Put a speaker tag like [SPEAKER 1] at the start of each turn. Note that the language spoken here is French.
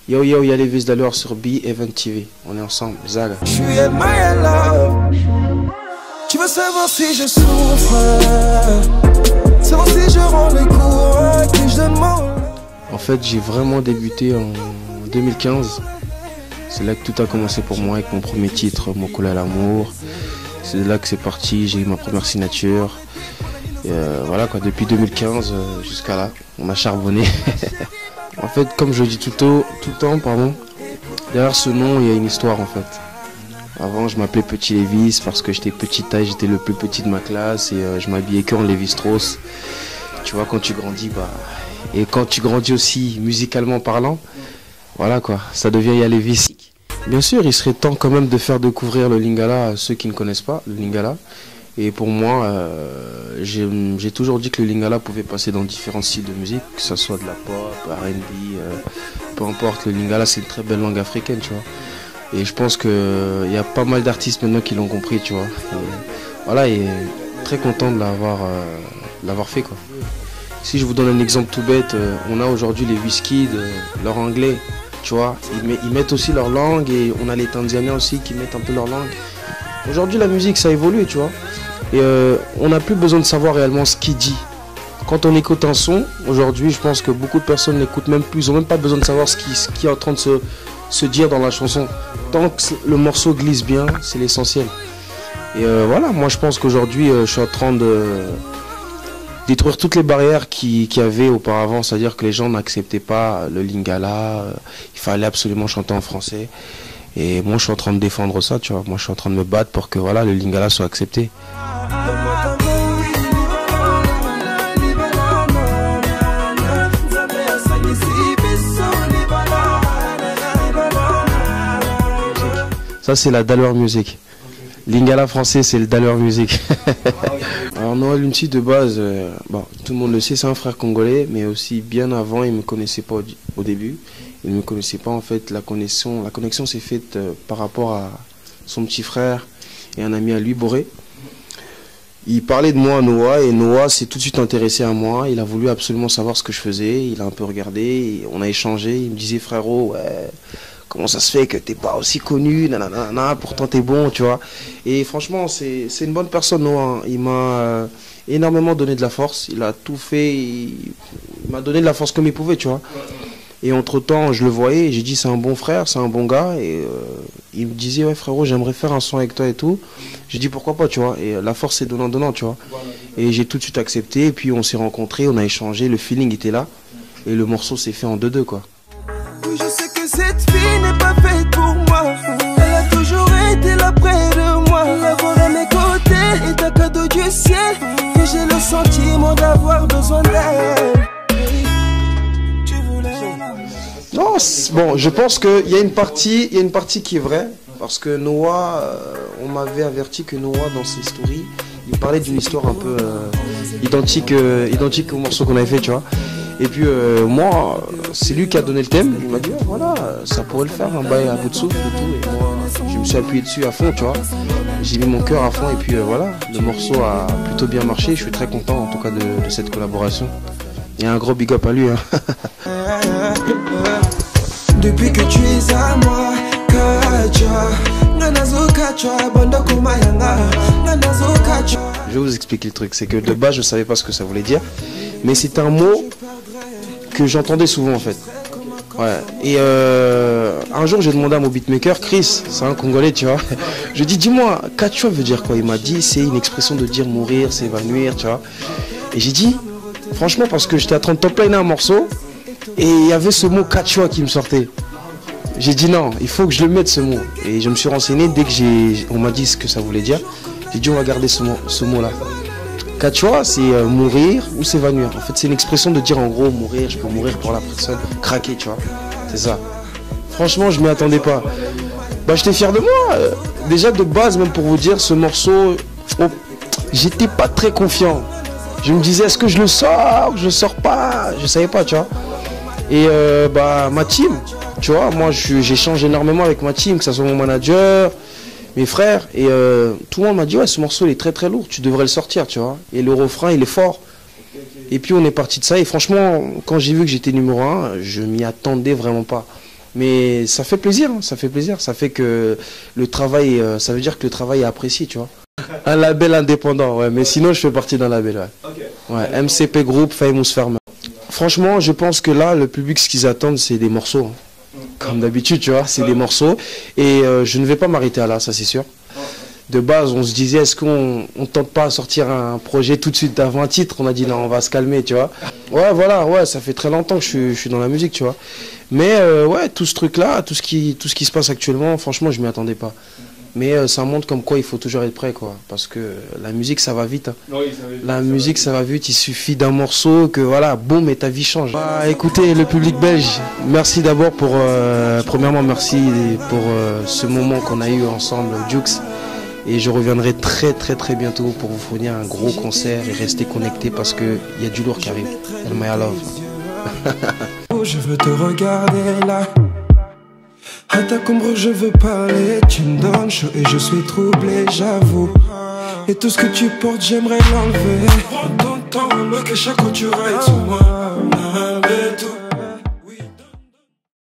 [SPEAKER 1] Yo yo, il y a les vis d'alors sur B-Event TV. On est ensemble, Zaga.
[SPEAKER 2] Je suis my love. Tu veux savoir si je souffre, savoir si je rends les coups à qui je demande.
[SPEAKER 1] En fait, j'ai vraiment débuté en 2015. C'est là que tout a commencé pour moi avec mon premier titre, Mokola l'amour. C'est là que c'est parti, j'ai eu ma première signature. Et voilà quoi, depuis 2015 jusqu'à là, on a charbonné. En fait, comme je le dis tout le temps, pardon, derrière ce nom, il y a une histoire en fait. Avant, je m'appelais Petit Lévis parce que j'étais petite taille, j'étais le plus petit de ma classe et je m'habillais que en Lévi-Strauss. Tu vois, quand tu grandis, bah... Et quand tu grandis aussi, musicalement parlant, voilà quoi, ça devient Yalévis. Bien sûr, il serait temps quand même de faire découvrir le Lingala à ceux qui ne connaissent pas le Lingala. Et pour moi, j'ai toujours dit que le Lingala pouvait passer dans différents styles de musique, que ce soit de la pop, R&B, peu importe. Le Lingala, c'est une très belle langue africaine, tu vois. Et je pense qu'il y a pas mal d'artistes maintenant qui l'ont compris, tu vois. Et voilà, et très content de l'avoir fait, quoi. Si je vous donne un exemple tout bête, on a aujourd'hui les Wizkid, leur anglais, tu vois. Ils mettent aussi leur langue et on a les Tanzaniens aussi qui mettent un peu leur langue. Aujourd'hui, la musique, ça évolue, tu vois. Et on n'a plus besoin de savoir réellement ce qu'il dit. Quand on écoute un son, aujourd'hui, je pense que beaucoup de personnes n'écoutent même plus. Ils n'ont même pas besoin de savoir ce qui est en train de se dire dans la chanson. Tant que le morceau glisse bien, c'est l'essentiel. Et voilà, moi je pense qu'aujourd'hui, je suis en train de détruire toutes les barrières qu'il y avait auparavant. C'est-à-dire que les gens n'acceptaient pas le Lingala. Il fallait absolument chanter en français. Et moi je suis en train de défendre ça, tu vois. Moi je suis en train de me battre pour que voilà, le Lingala soit accepté. Ça c'est la Dalwer Music. Lingala français c'est le Dalwer Music. Alors Noël Lunti de base, bon, tout le monde le sait, c'est un frère congolais, mais aussi bien avant il ne me connaissait pas au début. Il ne me connaissait pas en fait, la connexion s'est faite par rapport à son petit frère et un ami à lui, Boré. Il parlait de moi à Noah et Noah s'est tout de suite intéressé à moi. Il a voulu absolument savoir ce que je faisais, il a un peu regardé, et on a échangé, il me disait frérot, ouais, comment ça se fait que t'es pas aussi connu, nanana, pourtant t'es bon, tu vois. Et franchement, c'est une bonne personne, Noah. Il m'a énormément donné de la force, il a tout fait, il m'a donné de la force comme il pouvait, tu vois. Et entre temps, je le voyais, j'ai dit c'est un bon frère, c'est un bon gars. Et il me disait ouais frérot, j'aimerais faire un son avec toi et tout. J'ai dit pourquoi pas, tu vois. Et la force c'est donnant, tu vois. Et j'ai tout de suite accepté. Et puis on s'est rencontrés, on a échangé, le feeling était là. Et le morceau s'est fait en 2-2 quoi.
[SPEAKER 2] Oui, je sais que cette fille n'est pas faite pour moi. Elle a toujours été là près de moi. L'avoir à mes côtés est un cadeau du ciel. Et j'ai le sentiment d'avoir besoin d'elle.
[SPEAKER 1] Non, bon, je pense qu'il y a une partie qui est vraie, parce que Noah, on m'avait averti que Noah, dans ses stories, il parlait d'une histoire un peu identique au morceau qu'on avait fait, tu vois. Et puis moi, c'est lui qui a donné le thème, il m'a dit, voilà, ça pourrait le faire, un bail à bout de souffle et tout, et moi, je me suis appuyé dessus à fond, tu vois. J'ai mis mon cœur à fond, et puis voilà, le morceau a plutôt bien marché, je suis très content en tout cas de cette collaboration. Il y a un gros big up à lui, hein.
[SPEAKER 2] Depuis que tu es à moi,
[SPEAKER 1] je vais vous expliquer le truc, c'est que de base je savais pas ce que ça voulait dire, mais c'est un mot que j'entendais souvent en fait. Ouais. Et un jour j'ai demandé à mon beatmaker, Chris, c'est un Congolais tu vois, je dis dis-moi, Kachwa veut dire quoi? Il m'a dit c'est une expression de dire mourir, s'évanouir, tu vois. Et j'ai dit, franchement parce que j'étais en train de top liner un morceau, et il y avait ce mot Kachwa qui me sortait. J'ai dit non, il faut que je le mette ce mot. Et je me suis renseigné dès que on m'a dit ce que ça voulait dire. J'ai dit on va garder ce mot-là. Kachwa, c'est mourir ou s'évanouir. En fait, c'est une expression de dire en gros mourir, je peux mourir pour la personne, craquer, tu vois. C'est ça. Franchement, je m'y attendais pas. Bah, j'étais fier de moi. Déjà de base, même pour vous dire, ce morceau, j'étais pas très confiant. Je me disais, est-ce que je le sors, je sors pas, je savais pas, tu vois. Et bah ma team, tu vois, moi j'échange énormément avec ma team, que ce soit mon manager, mes frères, et tout le monde m'a dit ouais ce morceau il est très très lourd, tu devrais le sortir, tu vois. Et le refrain il est fort. Et puis on est parti de ça, et franchement quand j'ai vu que j'étais numéro 1, je m'y attendais vraiment pas. Mais ça fait plaisir, hein, ça fait plaisir. Ça fait que le travail, ça veut dire que le travail est apprécié, tu vois. Un label indépendant, ouais. Mais sinon, je fais partie d'un label, ouais.
[SPEAKER 3] Ok.
[SPEAKER 1] Ouais, MCP Group, Famous Farmer. Franchement, je pense que là, le public, ce qu'ils attendent, c'est des morceaux. Hein. Comme d'habitude, tu vois, c'est des morceaux. Et je ne vais pas m'arrêter à là, ça c'est sûr. De base, on se disait, est-ce qu'on ne tente pas à sortir un projet tout de suite avant un titre? On a dit, non, on va se calmer, tu vois. Ouais, voilà, ouais, ça fait très longtemps que je suis dans la musique, tu vois. Mais ouais, tout ce truc-là, tout ce qui se passe actuellement, franchement, je m'y attendais pas. Mais ça montre comme quoi il faut toujours être prêt, quoi. Parce que la musique, ça va vite. Hein.
[SPEAKER 3] Oui, ça va vite.
[SPEAKER 1] La musique, ça va vite. Il suffit d'un morceau que, voilà, boum, et ta vie change. Bah, écoutez, le public belge, merci d'abord pour... premièrement, merci pour ce moment qu'on a eu ensemble, Jux. Et je reviendrai très bientôt pour vous fournir un gros concert et rester connecté parce qu'il y a du lourd qui arrive. My love.
[SPEAKER 2] Je veux te regarder là. À ta combre je veux parler. Tu me donnes chaud et je suis troublé, j'avoue. Et tout ce que tu portes j'aimerais l'enlever. Prends ton temps, me cache quand tu rides sur moi.